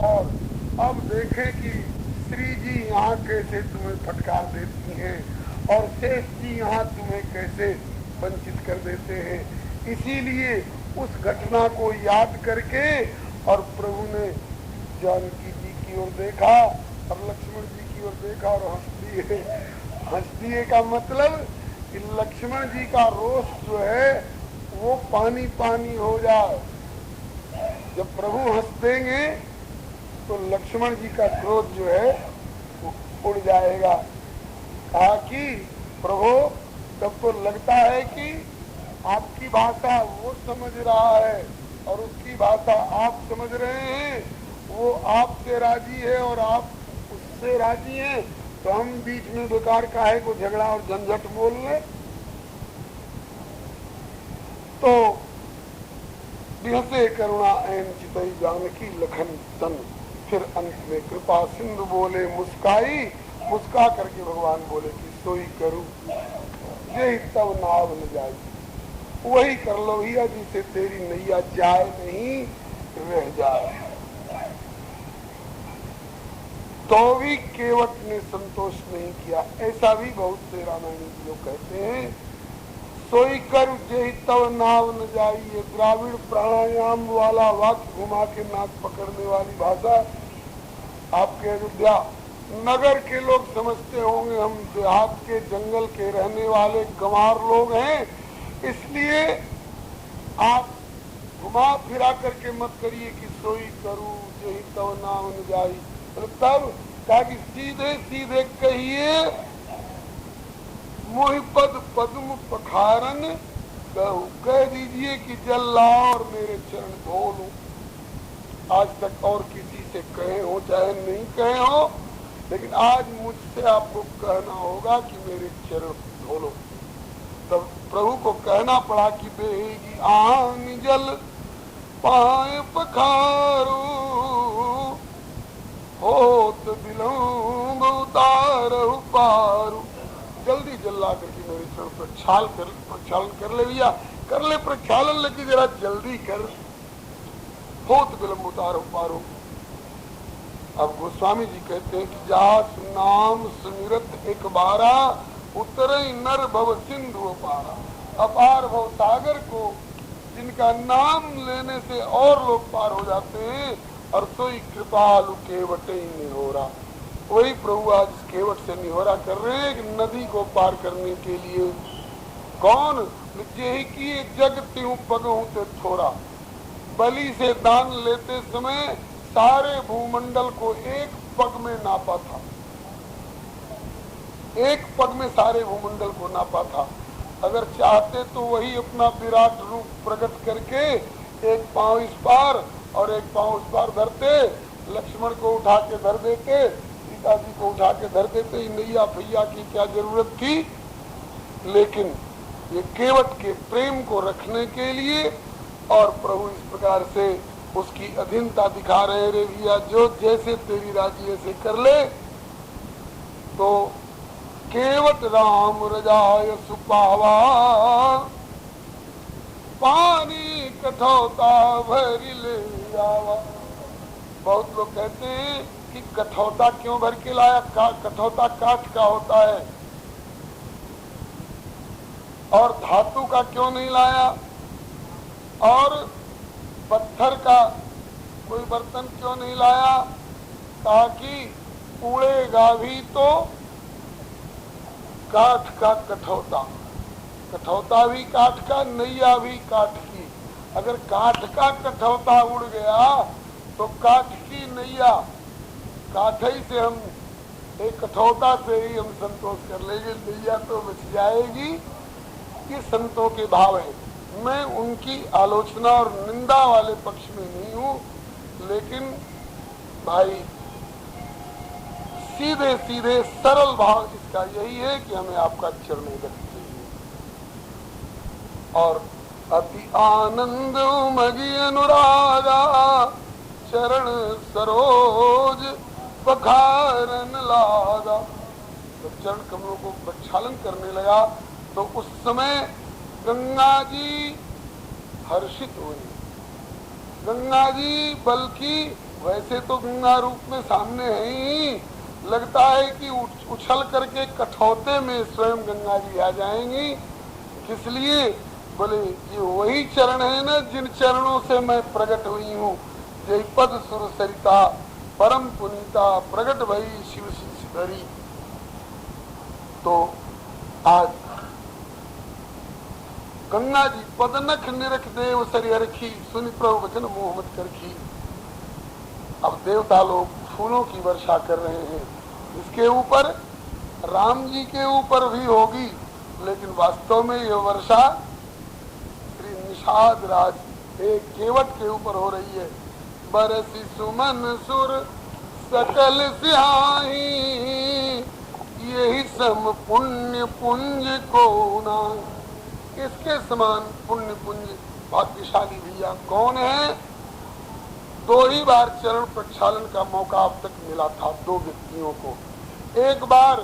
और अब देखें कि श्री जी यहाँ कैसे तुम्हें फटकार देती हैं और शेष जी यहाँ तुम्हें कैसे वंचित कर देते हैं। इसीलिए उस घटना को याद करके और प्रभु ने जानकी जी की ओर देखा और लक्ष्मण जी की ओर देखा और हंस दिए। हंस दिए का मतलब कि लक्ष्मण जी का रोष जो है वो पानी पानी हो जाए। जब प्रभु हंस देंगे तो लक्ष्मण जी का क्रोध जो है वो उड़ जाएगा। कहा कि प्रभु तब तो लगता है कि आपकी भाषा वो समझ रहा है और उसकी भाषा आप समझ रहे हैं। वो आपसे राजी है और आप उससे राजी हैं, तो हम बीच में बेकार काहे को झगड़ा और झंझट मोल लें। तो बिहसे करुणा ऐन चितई जानकी लखन तन। फिर अंत में कृपा सिंधु बोले मुस्काई। मुस्का करके भगवान बोले कि सोई करूं यही तब नाव न जाई। वही कर लो भैया जिसे तेरी नैया जाए नहीं रह जाए। तो भी केवट ने संतोष नहीं किया। ऐसा भी बहुत से रामायणी लोग कहते हैं। सोई कर यही तब नाव न जाई। ये द्राविड़ प्राणायाम वाला वाक्य घुमा के नाक पकड़ने वाली भाषा आपके अयोध्या नगर के लोग समझते होंगे। हम देहात के जंगल के रहने वाले गंवार लोग हैं, इसलिए आप घुमा फिरा करके मत करिए कि सोई करूं यही तब नाव न जाई। तब ताकि सीधे सीधे कहिए मोहिपद पद्म पखारन कहूं। कह दीजिए कि जल लाओ और मेरे चरण धो लूं। आज तक और किसी से कहे हो चाहे नहीं कहे हो, लेकिन आज मुझसे आपको कहना होगा कि मेरे चरण धो लो। तब प्रभु को कहना पड़ा कि बेगी आन जल पाए पखारू होत बिलम्ब उतारहु पारू। जल्दी जल ला करके मेरे चरण प्रक्षालन कर ले भैया, कर ले प्रक्षालन, लेकिन जरा जल्दी कर। होत बिलम्ब उतारहु पारू। अब गोस्वामी जी कहते हैं कि जास नाम सुमिरत एक बारा उतरे नर भव सिंधु पारा। अपार भव सागर को जिनका नाम लेने से और लोग पार हो जाते हैं, और सोई कृपालु केवट ही निहोरा। वही प्रभु आज केवट से निहोरा कर रहे हैं कि नदी को पार करने के लिए। कौन जेहि किए जग त्यों पगहु ते थोड़ा। बलि से दान लेते समय सारे भूमंडल को एक पग में नापा था। एक पग में सारे भूमंडल को नापा था। अगर चाहते तो वही अपना विराट रूप प्रकट करके एक पांव इस पार और एक पांव उस पार धरते, लक्ष्मण को उठा के धर देते, सीता जी को उठा के धर देते। नैया भैया की क्या जरूरत थी। लेकिन ये केवट के प्रेम को रखने के लिए और प्रभु इस प्रकार से उसकी अधीनता दिखा रहे। रे भैया जो जैसे तेरी राजी ऐसे कर ले। तो केवट राम रजाय सुपावा पानी कठौता भरी ले आवा। बहुत लोग कहते हैं कि कठौता क्यों भर के लाया। कठौता काठ का होता है और धातु का क्यों नहीं लाया, और पत्थर का कोई बर्तन क्यों नहीं लाया, ताकि उड़ेगा भी तो काठ का कठौता। कठौता भी काठ का, नैया भी काठ की। अगर काठ का कठौता उड़ गया तो काठ की नैया, काठ ही से हम एक कठौता से ही हम संतोष कर लेंगे, नैया तो बच जाएगी। ये संतों के भाव है। मैं उनकी आलोचना और निंदा वाले पक्ष में नहीं हूँ, लेकिन भाई सीधे सीधे सरल भाव इसका यही है कि हमें आपका चरण रखना चाहिए। और अति आनंद मगी अनुरागा चरण सरोज पखारन लागा। जब चरण कमलों को प्रक्षालन करने लगा तो उस समय गंगा जी हर्षित हुई। गंगा जी बल्कि वैसे तो गंगा रूप में सामने है ही, लगता है कि उछल करके कठौते में स्वयं गंगा जी आ जाएंगी। किस लिए? बोले ये वही चरण है ना जिन चरणों से मैं प्रकट हुई हूँ। जय पद सुर सरिता परम पुनीता प्रकट भई शिव शिवधरी। तो आज गंगा जी पदनख निरख देव सरि हरखी, सुनि प्रभु वचन मोह मत करखी। अब देवता लोग फूलों की वर्षा कर रहे हैं। इसके ऊपर राम जी के ऊपर भी होगी, लेकिन वास्तव में यह वर्षा श्री निषाद राज एक केवट के ऊपर हो रही है। बरसी सुमन सुर सकल सिहाही, यही सम पुण्य पुंज को ना। इसके समान पुण्य पुंज भाग्यशाली भैया कौन है? 2 ही बार चरण प्रक्षालन का मौका अब तक मिला था 2 व्यक्तियों को। एक बार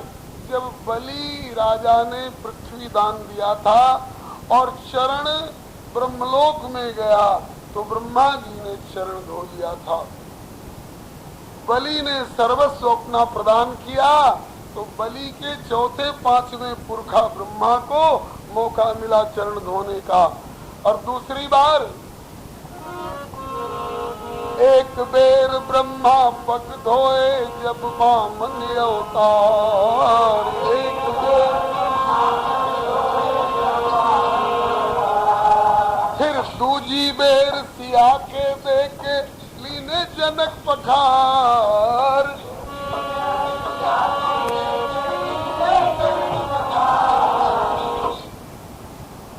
जब बलि राजा ने पृथ्वी दान दिया था और चरण ब्रह्मलोक में गया तो ब्रह्मा जी ने चरण धो लिया था। बलि ने सर्वस्व अपना प्रदान किया तो बलि के चौथे 5वें पुरखा ब्रह्मा को मौका मिला चरण धोने का। और दूसरी बार एक बेर ब्रह्मा पग धोए जब बामन अवतार, एक बेर फिर दूजी बेर सिया के देके लीने जनक पखार।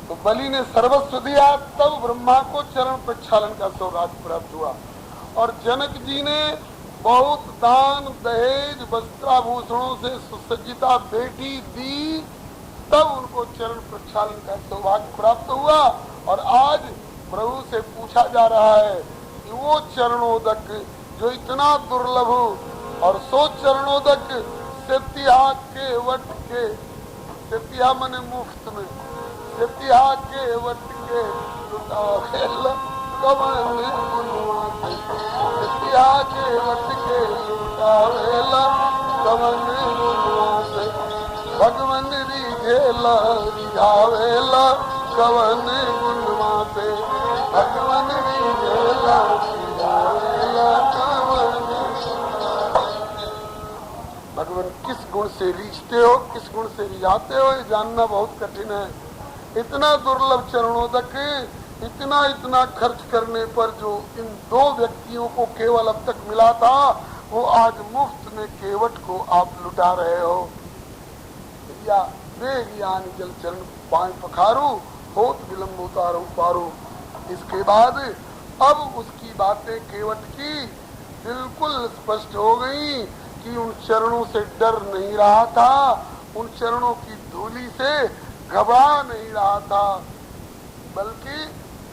तो बलि ने सर्वस्व दिया तब ब्रह्मा को चरण प्रक्षालन का सौभाग्य प्राप्त हुआ। और जनक जी ने बहुत दान दहेज वस्त्राभूषणों से सुसज्जिता बेटी दी, तब उनको चरण प्रक्षालन का सौभाग्य प्राप्त हुआ। और आज प्रभु से पूछा जा रहा है कि वो चरणोदक जो इतना दुर्लभ और सो चरणोदक सेतिया के वट के, सेतिया मने मुफ्त में, सेतिया के वट के कवन गुणवान, सेतिया के वट के लुटावेला कवन गुणवान, भगवन रिझेला रिझावेला कवन गुणवान, भगवन रिझेला रिझावेला कवन। भगवान किस गुण से रीझते हो, किस गुण से रिझाते हो, ये जानना बहुत कठिन है। इतना दुर्लभ चरणोदक, इतना खर्च करने पर जो इन 2 व्यक्तियों को केवल अब तक मिला था, वो आज मुफ्त में केवट को आप लुटा रहे हो। या वेग यान जल चरण पांच पखारू होत विलंब उतारू पारू। इसके बाद अब उसकी बातें केवट की बिल्कुल स्पष्ट हो गई कि उन चरणों से डर नहीं रहा था, उन चरणों की धूली से घबरा नहीं रहा था, बल्कि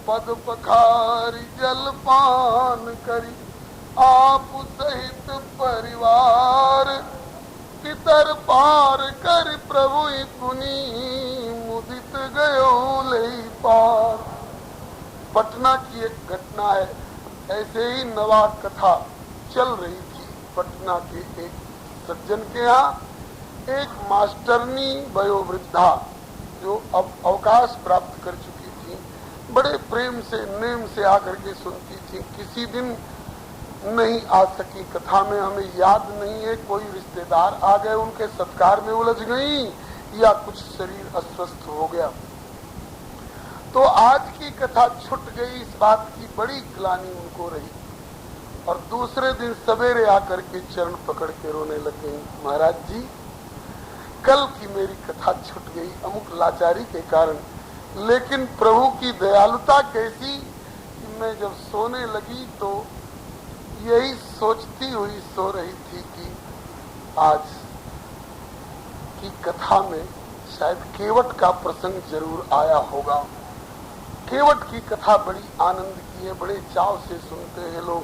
पद पखारी जल पान करी आप सहित परिवार, पितर पार कर प्रभु पुनि मुदित गयो लई पार। पटना की एक घटना है, ऐसे ही नवा कथा चल रही थी। पटना के एक सज्जन के यहाँ एक मास्टरनी वयोवृद्धा जो अब अवकाश प्राप्त कर चुकी थी, बड़े प्रेम से नेम से आकर के सुनती थी। किसी दिन नहीं आ सकी कथा में, हमें याद नहीं है, कोई रिश्तेदार आ गए, उनके सत्कार में उलझ गई या कुछ शरीर अस्वस्थ हो गया, तो आज की कथा छूट गई। इस बात की बड़ी ग्लानि उनको रही और दूसरे दिन सवेरे आकर के चरण पकड़ के रोने लग गई, महाराज जी कल की मेरी कथा छूट गई अमुक लाचारी के कारण, लेकिन प्रभु की दयालुता कैसी कि मैं जब सोने लगी तो यही सोचती हुई सो रही थी कि आज की कथा में शायद केवट का प्रसंग जरूर आया होगा। केवट की कथा बड़ी आनंद की है, बड़े चाव से सुनते हैं लोग।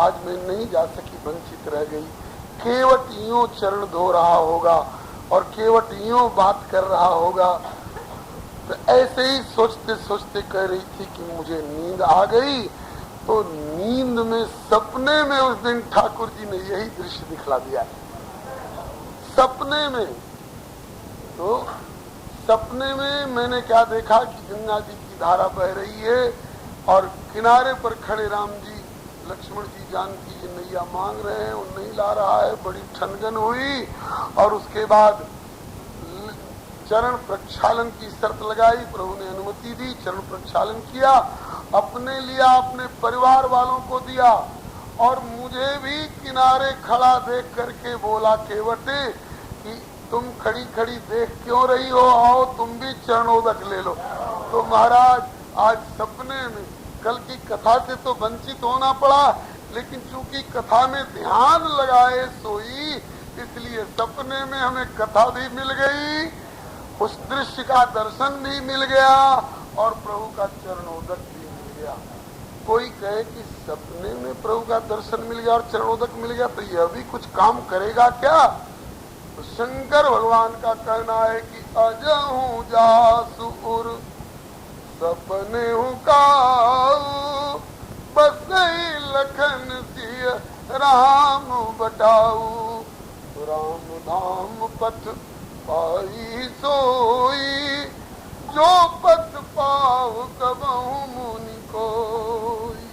आज मैं नहीं जा सकी, वंचित रह गई। केवट यूं चरण धो रहा होगा और केवट यूं बात कर रहा होगा। तो ऐसे ही सोचते सोचते कह रही थी कि मुझे नींद आ गई, तो नींद में, सपने में उस दिन ठाकुर जी ने यही दृश्य दिखला दिया। सपने में, तो सपने में मैंने क्या देखा कि गंगा जी की धारा बह रही है और किनारे पर खड़े राम जी, लक्ष्मण जी, जानकी जी नैया मांग रहे हैं, वो नहीं ला रहा है। बड़ी ठनगन हुई और उसके बाद चरण प्रक्षालन की शर्त लगाई। प्रभु ने अनुमति दी, चरण प्रक्षालन किया, अपने लिया, अपने परिवार वालों को दिया और मुझे भी किनारे खड़ा देख करके बोला, केवटे कि तुम खड़ी खड़ी देख क्यों रही हो, आओ तुम भी चरणोदक ले लो। तो महाराज आज सपने में, कल की कथा से तो वंचित होना पड़ा, लेकिन चूंकि कथा में ध्यान लगाए सोई, इसलिए सपने में हमें कथा भी मिल गई, उस दृश्य का दर्शन भी मिल गया और प्रभु का चरणोदक भी मिल गया। कोई कहे कि सपने में प्रभु का दर्शन मिल गया और चरणोदक मिल गया तो यह भी कुछ काम करेगा क्या? तो शंकर भगवान का कहना है कि अजहू जासुर सपने हूँ काऊ, बस लखन सिय राम बटाऊ, राम धाम पथ पाई सोई, जो पथ पाव कबहू मुनि कोई।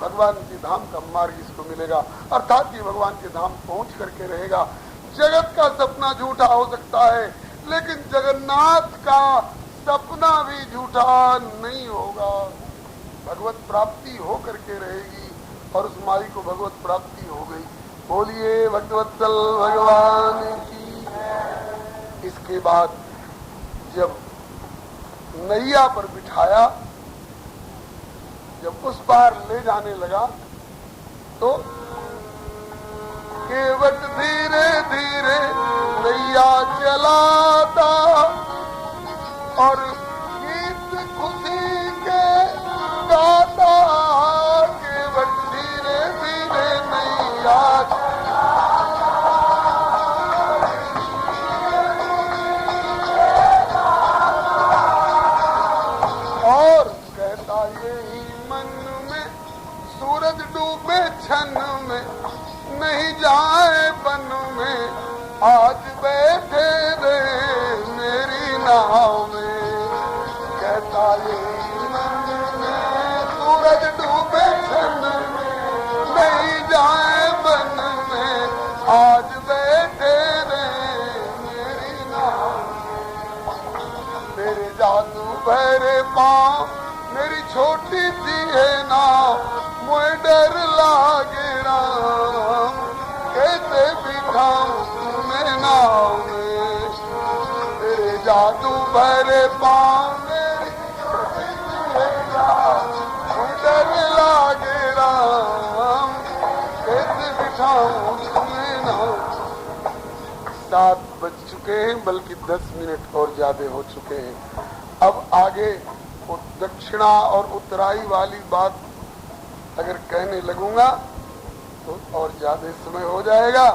भगवान के धाम का मार्ग इसको मिलेगा, अर्थात ये भगवान के धाम पहुंच करके रहेगा। जगत का सपना झूठा हो सकता है, लेकिन जगन्नाथ का सपना भी झूठा नहीं होगा। भगवत प्राप्ति हो करके रहेगी और उस माई को भगवत प्राप्ति हो गई। बोलिए भगवत्सल भगवान की। इसके बाद जब नैया पर बिठाया, जब उस पार ले जाने लगा तो केवट धीरे धीरे नैया चलाता और गीत खुशी के गाता, केवट धीरे धीरे नैया और कहता यही मन में, सूरज डूबे छन में नहीं जाए बन में, आज बैठे रे मेरी नाव में। कहता यही मन में, सूरज डूबे छन में नहीं जाए बन में, आज बैठे रे मेरी नाव में। मेरे जादू भरे पाँव, मेरी छोटी सी है नाव, मुझे डर लागे राम, कैसे बिठाऊं तुम्हें नाव में। मेरे जादू भरे पाँव, मेरी छोटी सी है नाव, मुझे डर लागे राम, कैसे बिठाऊं तुम्हें नाव। 7 बज चुके हैं, बल्कि 10 मिनट और ज्यादा हो चुके हैं। अब आगे वो दक्षिणा और उत्तराई वाली बात अगर कहने लगूंगा तो और ज्यादा समय हो जाएगा,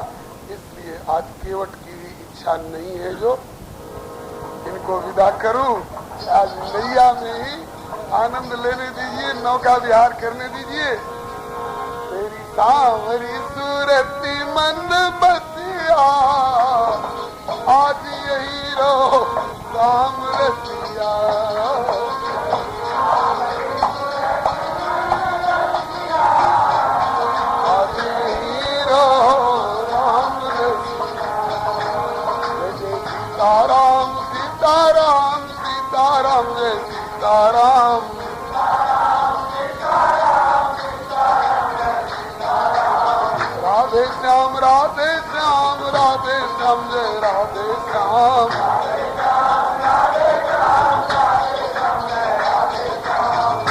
इसलिए आज केवट की भी इच्छा नहीं है जो इनको विदा करूं। आज नैया में ही आनंद लेने दीजिए, नौका विहार करने दीजिए। तेरी सांवरी सूरती मन बसिया, आज यही रहो राम रसिया। आज यही रहो राम रसिया। जय सीताराम सीताराम सीताराम, जय सीताराम। राधे श्याम राधे श्याम राधे श्याम, जय राधे श्याम।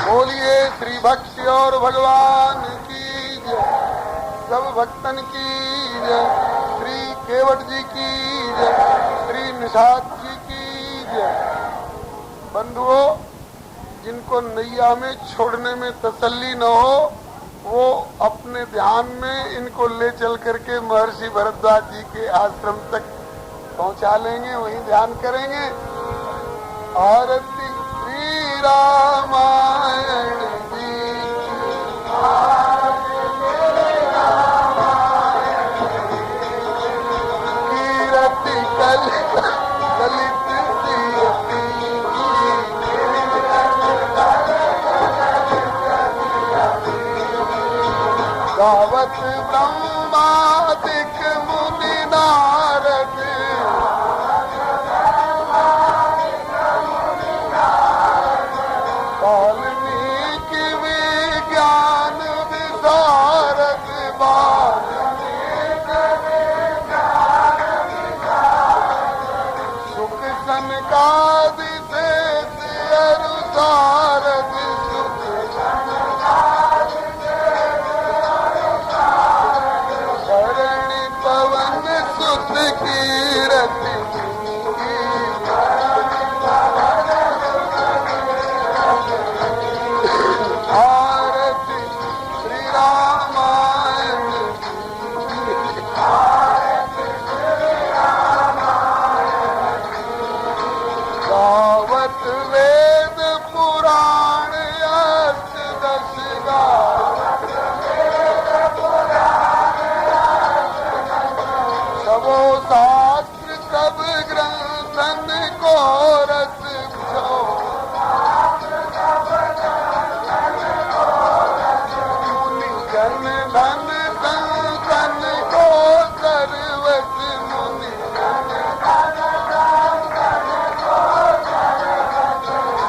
बोलिए श्री भक्ति और भगवान की जय, सब भक्तन की जय, श्री केवट जी की जय, श्री निषाद जी की जय। बंधुओं, जिनको नैया में छोड़ने में तसल्ली न हो, वो अपने ध्यान में इनको ले चल करके महर्षि भरद्वाज जी के आश्रम तक पहुंचा लेंगे, वहीं ध्यान करेंगे। आरती श्री रामायण जी। गावत ब्रह्मादिक मुनि नारद वाल्मीकि विज्ञान विशारद सुख सनकादि शेष अरु सारद पवन सुत कीरति आरती श्री रामायण गावत वेद पुराण अष्टदश सबो शास्त्र सब ग्रंथन को रस मुनि जन धन संतन को सर्वस मुनि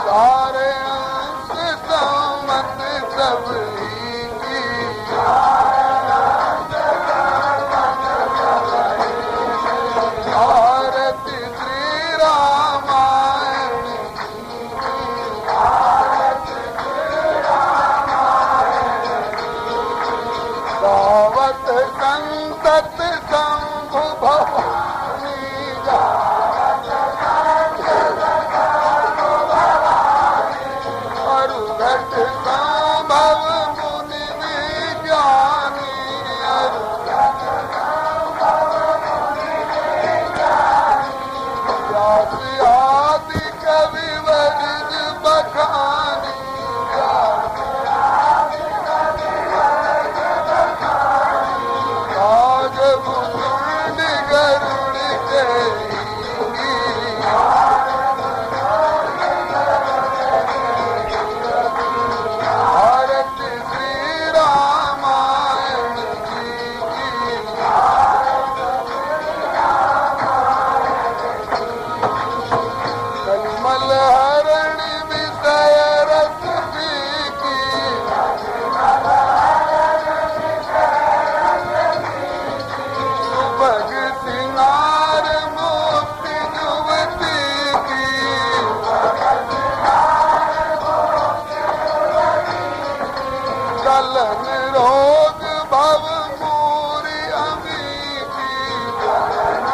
सारे अंश सम्मत सब आरती श्री रामायण गावत संतत शंभु भवानी अरुघट संभव मुनि विज्ञानी आदि कवि वरिद बखानी राग मुकुंद गरुड़ भारत श्री रामायण कलमल हरण विषय रस की सुभग सिंगार मुक्ति युवती की कलन रोग भव मूरी अमी की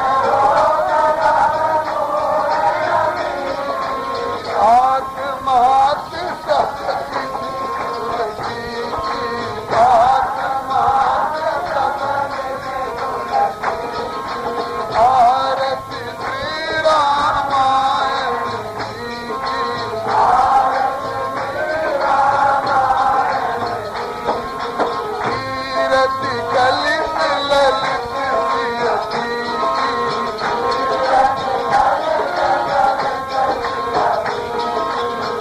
आत्मात शक्ति तुलसी की आत्मात आरती श्री रामायण कीरति कलित ललित सियती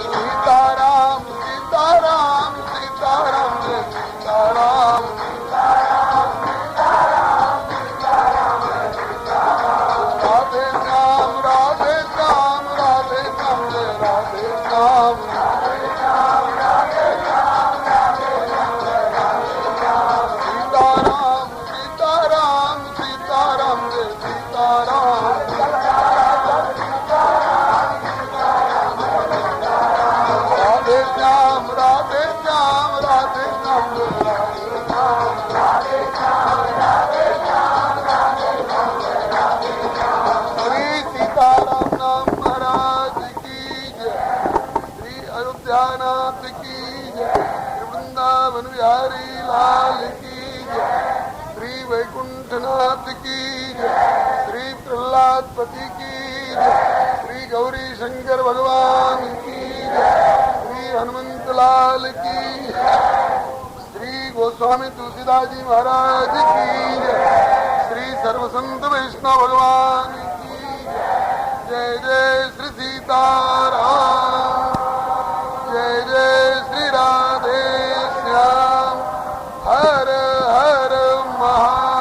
सीताराम सीताराम सीताराम सीताराम राधे श्याम राधे श्याम राधे श्याम राधे श्याम सीताराम सीताराम सीताराम सीताराम राधे श्याम राधे श्याम राधे श्याम राधे श्याम श्री सीताराम नाम महाराज की जय श्री अयोध्यानाथ की जय श्री वृंदावन बिहारी लाल की जय श्री वैकुंठनाथ की जय श्री प्रहलादपति की जय श्री गौरी शंकर भगवान की जय श्री हनुमंत लाल की जय श्री गोस्वामी तुलसीदास जी महाराज की जय। श्री सर्व संत वैष्णव भगवान की जय। जय श्री सीताराम, जय जय श्री राधे श्याम, हर हर महादेव।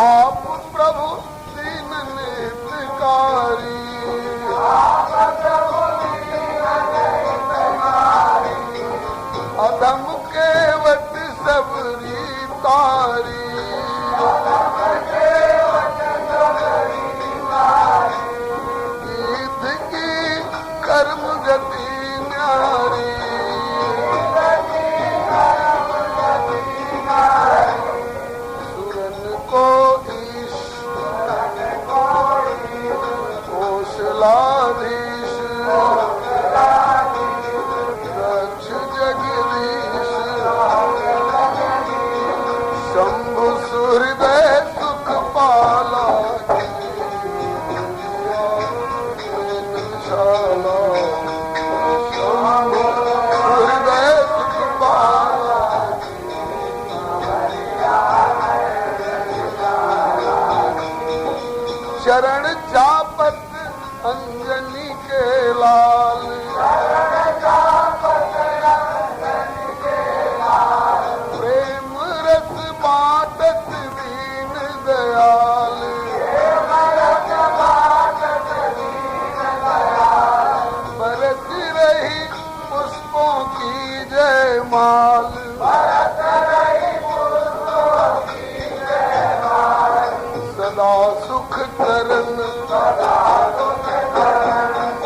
आप प्रभु दीन नेत्रकारी कर्म गति न्यारी, सुरन को ईश कौशलाधीश, रक्ष जगदीश, शंभु सुहृदय सुख पाला, शरण चापत अंजनी के लाल, प्रेम रस बाटत दीन दयाल, बरस रही पुष्पों की जयमाल, सदा सुख करन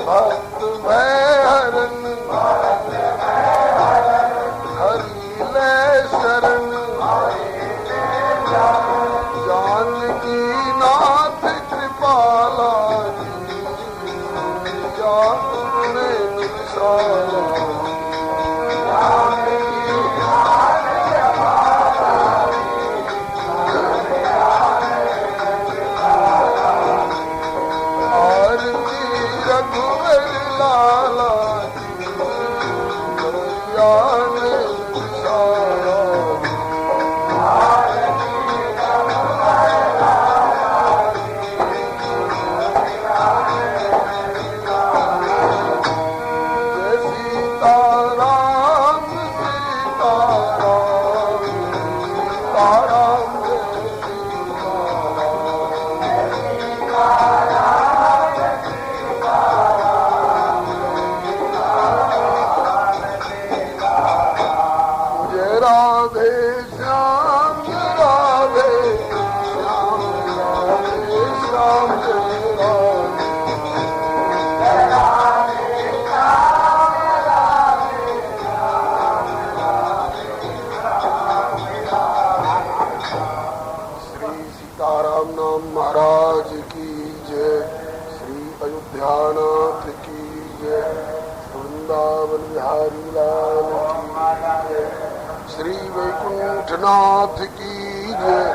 भक्त भय हरन, हरि ले शरण जानकी नाथ कृपाला, जाने निशाला, नाथ की जय,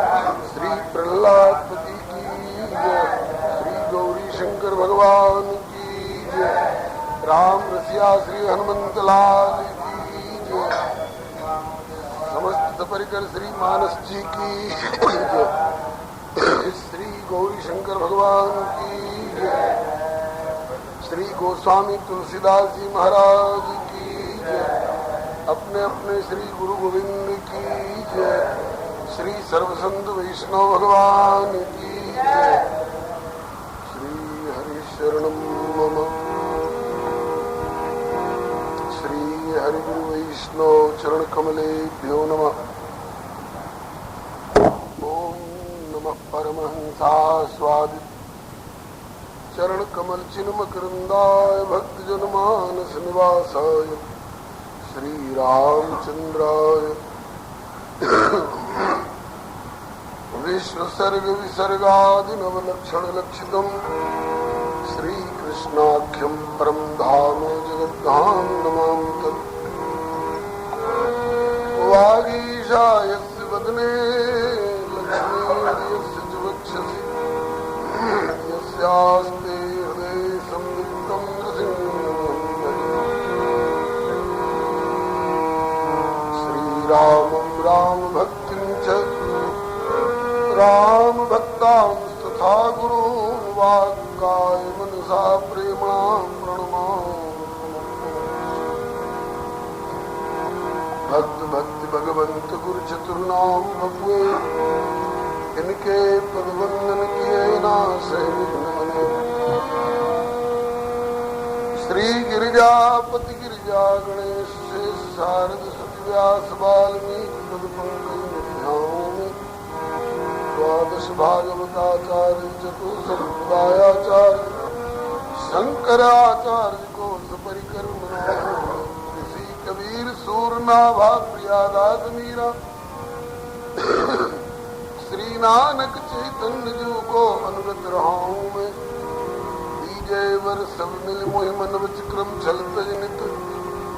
श्री प्रहलादपति की जय, श्री गौरी शंकर भगवान की जय, राम रसिया श्री हनुमंत लाल की जय, समस्त परिकर श्री मानस जी की जय, श्री गौरी शंकर भगवान की जय, श्री गोस्वामी तुलसीदास जी महाराज की जय, अपने अपने श्री गुरु गोविंद की जय, श्री सर्वसंत वैष्णव भगवान की जय, श्री हरि शरणम मम, श्री हरि गुरु वैष्णव चरण कमलेभ्यो नमः। ओम नमः परमहंसा स्वादित चरण कमल चिन्ह मकरंदाय भक्त जन मानस निवासाय श्री रामचंद्राय विश्वसर्ग विसर्गादिनवलक्षण लक्षितम् श्री कृष्णाख्यं परम धाम जगद्धाम नमामि तत्। वागीशा यस्य वदने लक्ष्मीर्यस्य च वक्षसि यस्यास्ते हृदये संवित्तं रामं राम भक्तिं च राम भक्तांस्तथा गुरून् वाक्काय मनसा प्रेम्णा प्रणमामि। भक्त भक्ति भगवंत गुरु चतुर्नाम भगवे, इनके पदवंदन किए नाशे विघ्न मने। श्री गिरिजापति गिरिजा गणेश शारद व्यास वाल्मीकि पद पंकज द्वादश भागवताचार्य चतुर्संप्रदायाचार्य शंकराचार्य को सपरिकर ऋषि कबीर सूरनाभा प्रियादास मीरा श्री नानक चैतन्य जी को अनुगत रहा हूँ मैं। जय वर सब मिल मोहि मन विक्रम चलत जनित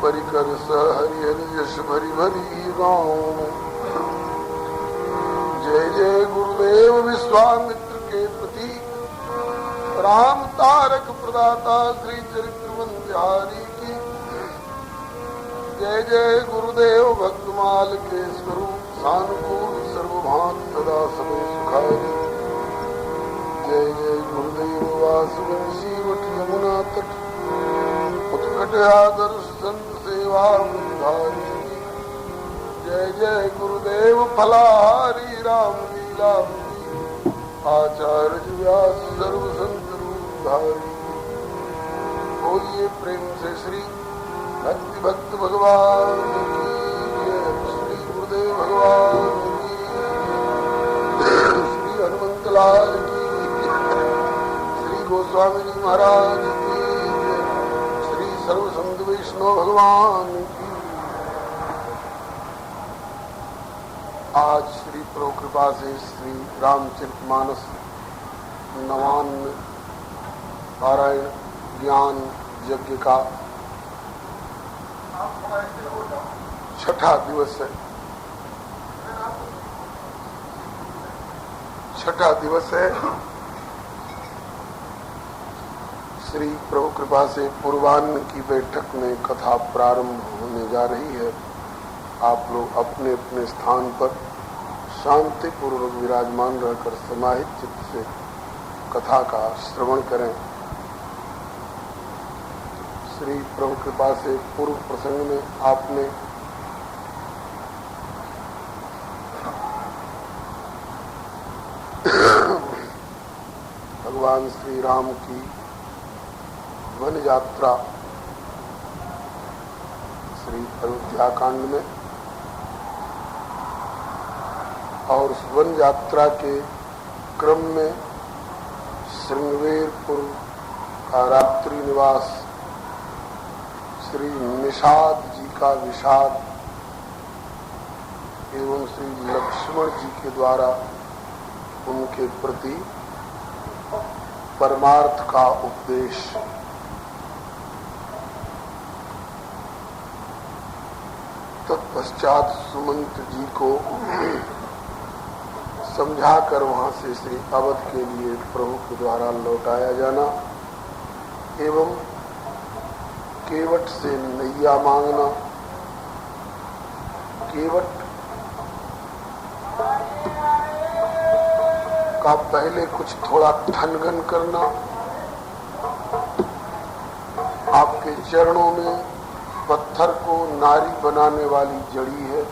परिकर स हरि हरि यश भरी भरी गाँव। जय जय गुरुदेव विश्वामित्र के प्रति राम तारक प्रदाता श्री चरित्रवन बिहारी की। जय जय गुरुदेव भक्तमाल के स्वरूप सानुकूल सर्वभान सदा सबे सुखारी। जय जय गुरुदेव वासुवंशी वट यमुना तट उत्कट आदर्श संत सेवा धारी। जय जय गुरुदेव फलाहारी राम लीला आचार्य व्यास सर्व संत रूपधारी। बोलिए प्रेम से श्री भक्ति भक्त भगवान की, श्री गुरुदेव भगवान की, श्री हनुमंत लाल की, श्री गोस्वामी जी महाराज की, श्री सर्व संत वैष्णव भगवान की। आज श्री प्रभु कृपा से श्री रामचरितमानस नवान्न पारायण ज्ञान यज्ञ का छठा दिवस है। छठा दिवस है। श्री प्रभु कृपा से पूर्वान्न की बैठक में कथा प्रारंभ होने जा रही है। आप लोग अपने अपने स्थान पर शांति पूर्वक विराजमान रहकर समाहित चित्त से कथा का श्रवण करें। श्री प्रभु कृपा से पूर्व प्रसंग में आपने भगवान श्री राम की वन यात्रा श्री अयोध्या कांड में और उस वन यात्रा के क्रम में श्रृंगवेरपुर का रात्रि निवास श्री निषाद जी का विषाद एवं श्री लक्ष्मण जी के द्वारा उनके प्रति परमार्थ का उपदेश। तत्पश्चात सुमंत जी को समझाकर वहां से श्री अवध के लिए प्रभु के द्वारा लौटाया जाना एवं केवट से नैया मांगना। केवट का पहले कुछ थोड़ा ठनगन करना, आपके चरणों में पत्थर को नारी बनाने वाली जड़ी है,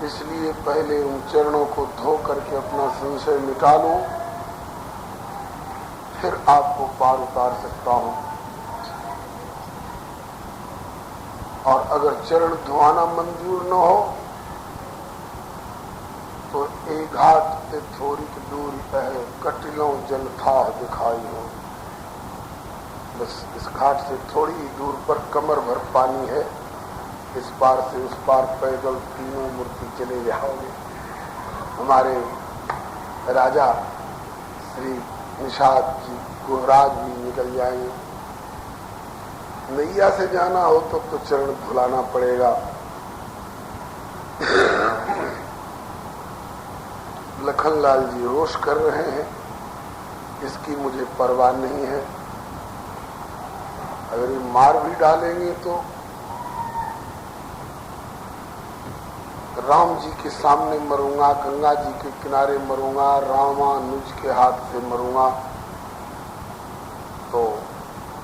इसलिए पहले उन चरणों को धो करके अपना संशय मिटा लो, फिर आपको पार उतार सकता हूं। और अगर चरण धोना मंजूर न हो तो एक घाट से थोड़ी दूरी पर कटिलों जल था दिखाई हो। बस इस घाट से थोड़ी ही दूर पर कमर भर पानी है, इस पार से उस पार पैदल तीनों मूर्ति चले जाओगे। हमारे राजा श्री निषाद जी गुहराज भी निकल जाएंगे। नैया से जाना हो तो चरण धुलाना पड़ेगा। लखनलाल जी रोष कर रहे हैं, इसकी मुझे परवाह नहीं है। अगर ये मार भी डालेंगे तो राम जी के सामने मरूंगा, गंगा जी के किनारे मरूंगा, रामानुज के हाथ से मरूंगा, तो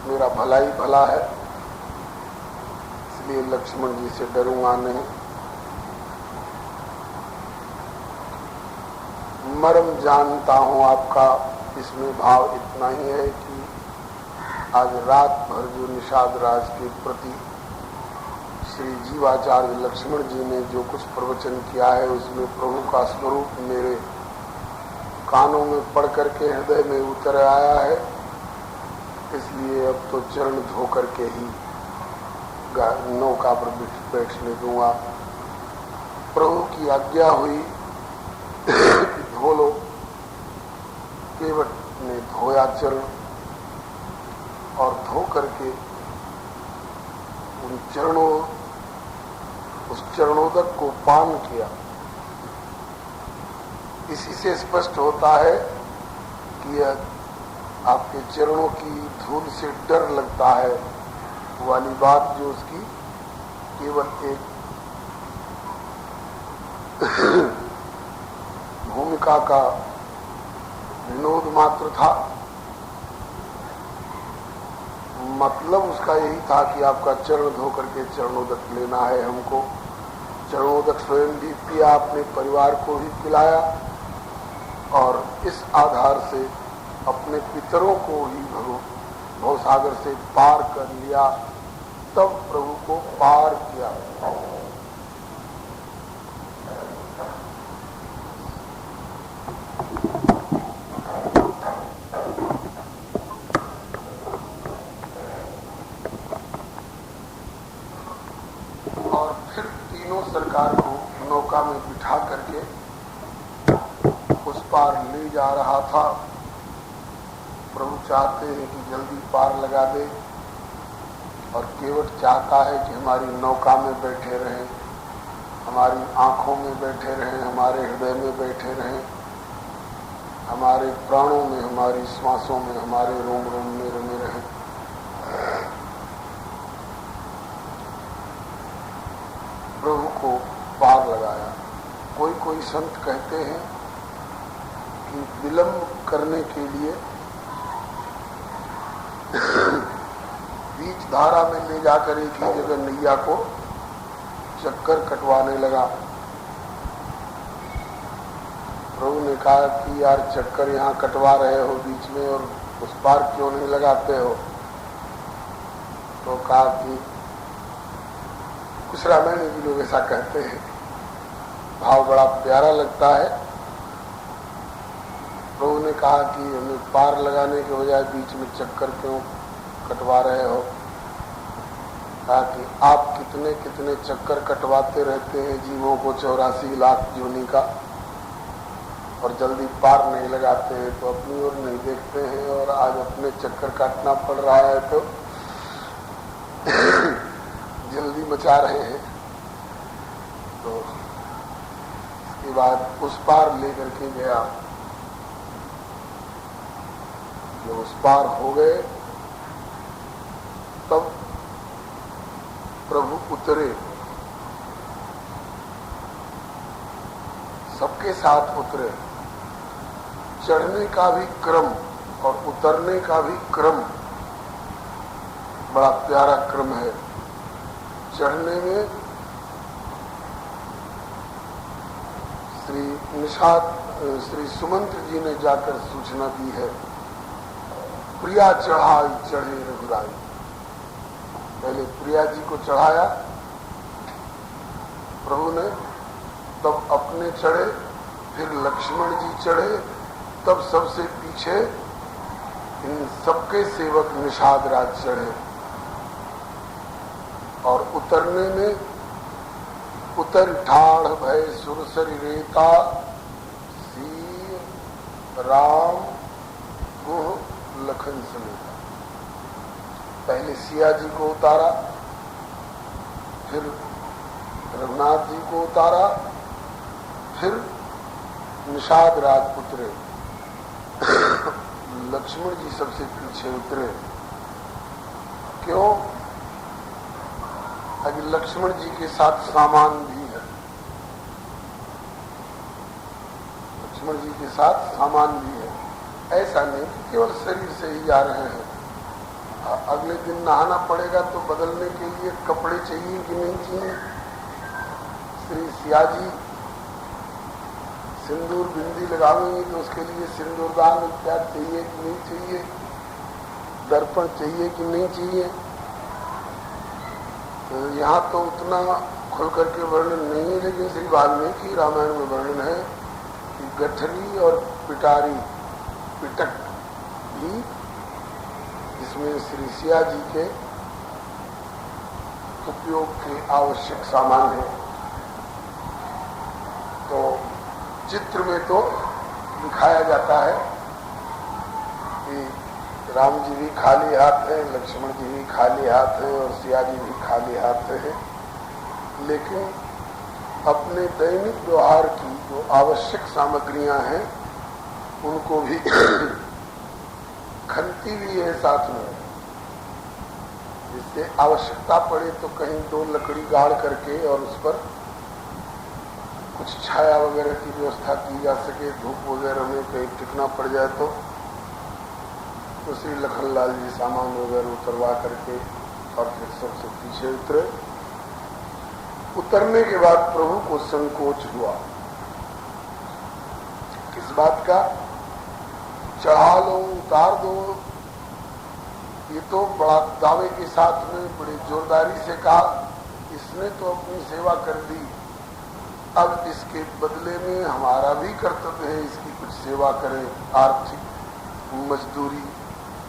मेरा भला ही भला है, इसलिए लक्ष्मण जी से डरूंगा नहीं। मर्म जानता हूं आपका, इसमें भाव इतना ही है कि आज रात भर जो निषाद राज के प्रति श्री जीवाचार्य लक्ष्मण जी ने जो कुछ प्रवचन किया है, उसमें प्रभु का स्वरूप मेरे कानों में पड़ करके हृदय में उतर आया है, इसलिए अब तो चरण धो करके ही नौका पर बैठने दूंगा। प्रभु की आज्ञा हुई कि धो लो। केवट ने धोया चरण और धो करके उस चरणोदक को पान किया। इसी से स्पष्ट होता है कि यह आपके चरणों की धूल से डर लगता है वाली बात जो उसकी केवल एक भूमिका का विनोद मात्र था। मतलब उसका यही था कि आपका चरण धो करके चरणोदक लेना है हमको। चरणोदक स्वयं भी पिया, अपने परिवार को भी पिलाया और इस आधार से अपने पितरों को ही भवसागर से पार कर लिया, तब प्रभु को पार किया। और फिर तीनों सरकार को नौका में बिठा करके उस पार ले जा रहा था। प्रभु चाहते हैं कि जल्दी पार लगा दे और केवट चाहता है कि हमारी नौका में बैठे रहें, हमारी आंखों में बैठे रहें, हमारे हृदय में बैठे रहें, हमारे प्राणों में, हमारी श्वासों में, हमारे रोम रोम में रमे रहें। प्रभु को पार लगाया। कोई संत कहते हैं कि विलंब करने के लिए बीच धारा में ले जाकर एक ही जगह नैया को चक्कर कटवाने लगा। प्रभु ने कहा कि यार चक्कर यहाँ कटवा रहे हो बीच में और उस पार क्यों नहीं लगाते हो? तो कहा कि कुछ रामायण भी लोग ऐसा कहते हैं, भाव बड़ा प्यारा लगता है। प्रभु ने कहा कि हमें पार लगाने के बजाय बीच में चक्कर क्यों कटवा रहे हो? कहा कि आप कितने कितने चक्कर कटवाते रहते हैं जीवों को 84 लाख योनि का, और जल्दी पार नहीं लगाते हैं, तो अपनी ओर नहीं देखते हैं और आज अपने चक्कर काटना पड़ रहा है तो जल्दी मचा रहे हैं। तो इसके बाद उस पार लेकर के गया। जब उस पार हो गए तब प्रभु उतरे, सबके साथ उतरे। चढ़ने का भी क्रम और उतरने का भी क्रम बड़ा प्यारा क्रम है। चढ़ने में श्री सुमंत्र जी ने जाकर सूचना दी है, प्रिया चढ़ाई चढ़े रघुराई। पहले प्रिया जी को चढ़ाया प्रभु ने, तब अपने चढ़े, फिर लक्ष्मण जी चढ़े, तब सबसे पीछे इन सबके सेवक निषाद राज चढ़े। और उतरने में उतर ठाढ़ भय सुरसरी रेता सीर राम गुह लखन समेता। पहले सिया जी को उतारा, फिर रघुनाथ जी को उतारा, फिर निषाद राज उतरे। लक्ष्मण जी सबसे पीछे उतरे। क्यों? अभी लक्ष्मण जी के साथ सामान भी है। लक्ष्मण जी के साथ सामान भी है। ऐसा नहीं कि केवल शरीर से ही जा रहे हैं। अगले दिन नहाना पड़ेगा तो बदलने के लिए कपड़े चाहिए कि नहीं चाहिए? श्री सिया जी सिंदूर बिंदी लगावेंगे तो उसके लिए सिंदूरदान इत्यादि चाहिए कि नहीं चाहिए? दर्पण चाहिए कि नहीं चाहिए? तो यहाँ तो उतना खुल करके वर्णन नहीं है, लेकिन श्री वाल्मीकि रामायण में वर्णन है कि गठरी और पिटारी पिटक भी जिसमें श्री सिया जी के उपयोग के आवश्यक सामान है। तो चित्र में तो दिखाया जाता है कि राम जी भी खाली हाथ है, लक्ष्मण जी भी खाली हाथ है और सिया जी भी खाली हाथ है, लेकिन अपने दैनिक व्यवहार की जो आवश्यक सामग्रियां हैं उनको भी खनती भी है साथ में, जिससे आवश्यकता पड़े तो कहीं दो लकड़ी गाड़ करके और उस पर कुछ छाया वगैरह की व्यवस्था की जा सके, धूप वगैरह में कहीं टिकना पड़ जाए तो श्री लखनलाल जी सामान वगैरह उतरवा करके और फिर सबसे पीछे उतरे। उतरने के बाद प्रभु को संकोच हुआ, किस बात का? चढ़ा लो, उतार दो, ये तो बड़ा दावे के साथ में बड़ी जोरदारी से कहा। इसने तो अपनी सेवा कर दी, अब इसके बदले में हमारा भी कर्तव्य है इसकी कुछ सेवा करें, आर्थिक मजदूरी,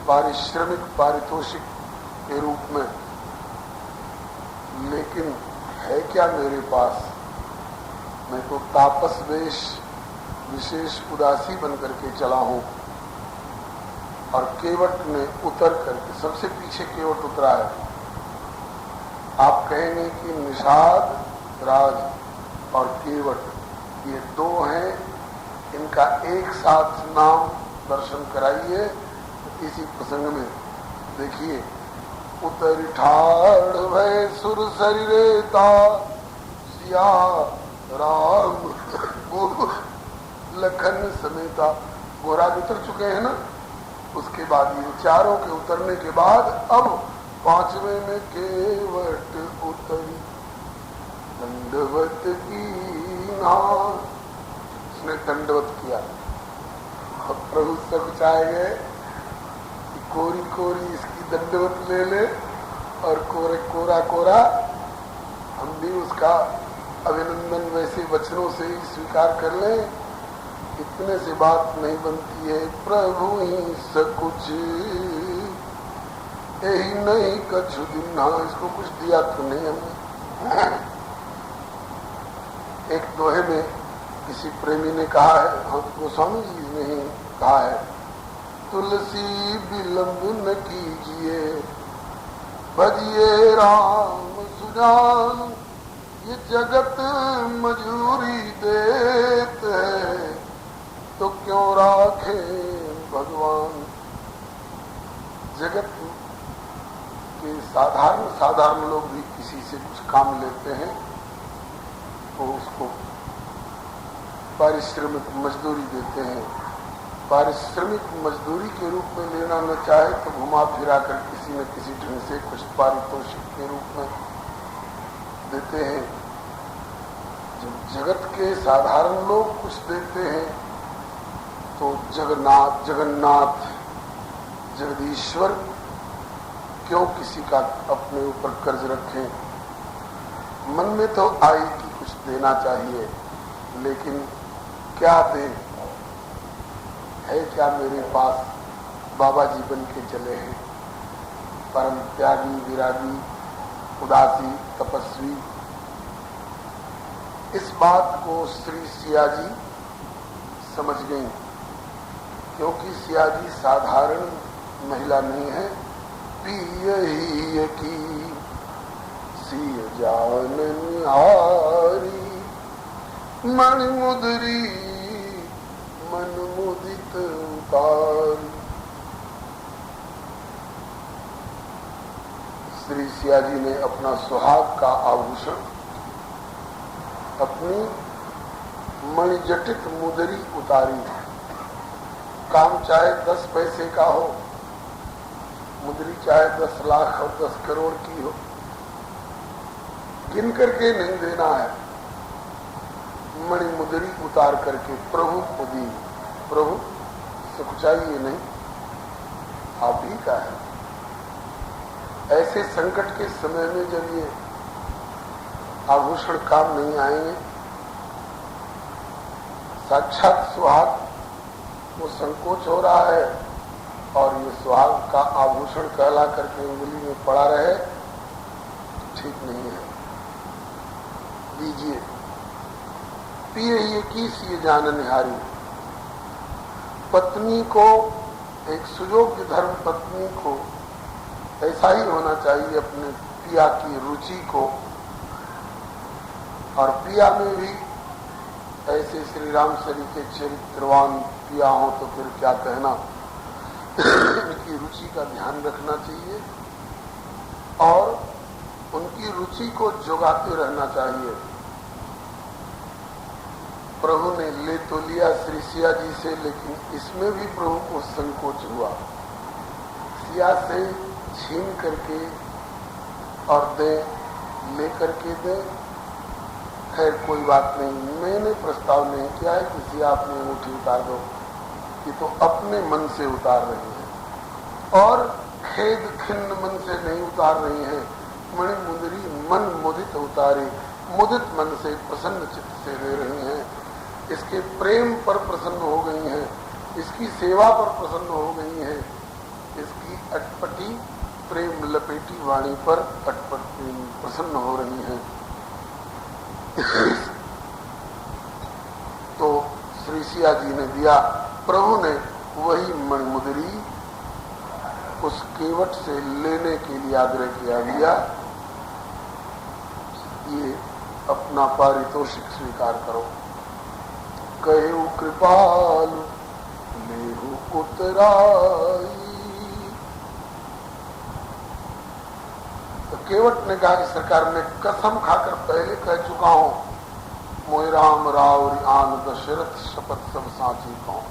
पारिश्रमिक पारितोषिक के रूप में। लेकिन है क्या मेरे पास? मैं तो तापस वेश विशेष उदासी बन करके चला हूं। और केवट ने उतर करके सबसे पीछे केवट उतरा है। आप कहेंगे कि निषाद, राज और केवट ये दो हैं, इनका एक साथ नाम दर्शन कराइए। इसी प्रसंग में देखिए, उतर ठाड़ भय सुर शरीरेता सिया राम लखन समेता। गोराज उतर चुके हैं ना, उसके बाद ये चारों के उतरने के बाद अब पांचवें में केवट उतरी दंडवत की ना, उसने दंडवत किया। और प्रभु सब चाहे गए कोरी कोरी इसकी दंडवत ले ले और कोरे कोरा कोरा हम भी उसका अभिनंदन वैसे वचनों से ही स्वीकार कर लें। इतने से बात नहीं बनती है। प्रभु ही सकुच यही नहीं कछु दिन, हाँ इसको कुछ दिया तो नहीं हमने। एक दोहे में किसी प्रेमी ने कहा है, हाँ गोस्वामी जी ने ही कहा है, तुलसी विलंब न कीजिए भजिए राम सुजान, ये जगत मजूरी देते है तो क्यों राखे भगवान। जगत के साधारण लोग भी किसी से कुछ काम लेते हैं तो उसको पारिश्रमिक मजदूरी देते हैं। पारिश्रमिक मजदूरी के रूप में लेना न चाहे तो घुमा फिरा कर किसी न किसी ढंग से कुछ पारितोषिक के रूप में देते हैं। जब जगत के साधारण लोग कुछ देते हैं तो जगन्नाथ जगदीश्वर क्यों किसी का अपने ऊपर कर्ज रखें। मन में तो आई कि कुछ देना चाहिए, लेकिन क्या दें? है क्या मेरे पास? बाबा जी बन के चले हैं, परम त्यागी, विरागी, उदासी, तपस्वी। इस बात को श्री सिया जी समझ गई, क्योंकि सिया जी साधारण महिला नहीं है। पियही की सिय जाननिहारी, मणि मुदरी मन मुदित उतारी। श्री सिया जी ने अपना सुहाग का आभूषण, अपनी मणिजटित मुदरी उतारी। काम चाहे 10 पैसे का हो, मुदरी चाहे 10 लाख और 10 करोड़ की हो, गिन करके नहीं देना है। मणि मुदरी उतार करके प्रभु को दी। प्रभु सकुचाइए नहीं, आप ही का है। ऐसे संकट के समय में जब ये आभूषण काम नहीं आएंगे, साक्षात सुहाग वो संकोच हो रहा है और ये सुहाग का आभूषण कहला करके उंगली में पड़ा रहे, ठीक नहीं है। दीजिए, पिए ये किस ये जान निहारी। पत्नी को, एक सुयोग्य धर्म पत्नी को ऐसा ही होना चाहिए अपने पिया की रुचि को, और पिया में भी ऐसे श्री राम शरी के चरित्रवान पिया हो तो फिर क्या कहना। उनकी रुचि का ध्यान रखना चाहिए और उनकी रुचि को जोगाते रहना चाहिए। प्रभु ने ले तो लिया श्री सिया जी से, लेकिन इसमें भी प्रभु को संकोच हुआ। सिया से छीन करके और दे, ले करके दे, खैर कोई बात नहीं। मैंने प्रस्ताव नहीं किया है कि सिया अपनी अंगूठी उतार दो, ये तो अपने मन से उतार रही है और खेद खिन्न मन से नहीं उतार रही है। मणिमुंदरी मन मुदित उतारे, मुदित मन से प्रसन्न चित्त से ले रही हैं। इसके प्रेम पर प्रसन्न हो गई हैं, इसकी सेवा पर प्रसन्न हो गई हैं, इसकी अटपटी प्रेम लपेटी वाणी पर अटपट प्रेम प्रसन्न हो रही हैं। तो श्री सिया जी ने दिया, प्रभु ने वही मणिमुदरी उस केवट से लेने के लिए आग्रह किया। लिया, ये अपना पारितोषिक स्वीकार करो। कहु कृपालु लेहु उतराई। तो केवट ने कहा कि सरकार, मैं कसम खाकर पहले कह चुका हूं, मोहि राम रावरी आन दशरथ शपथ सब साची कहूं।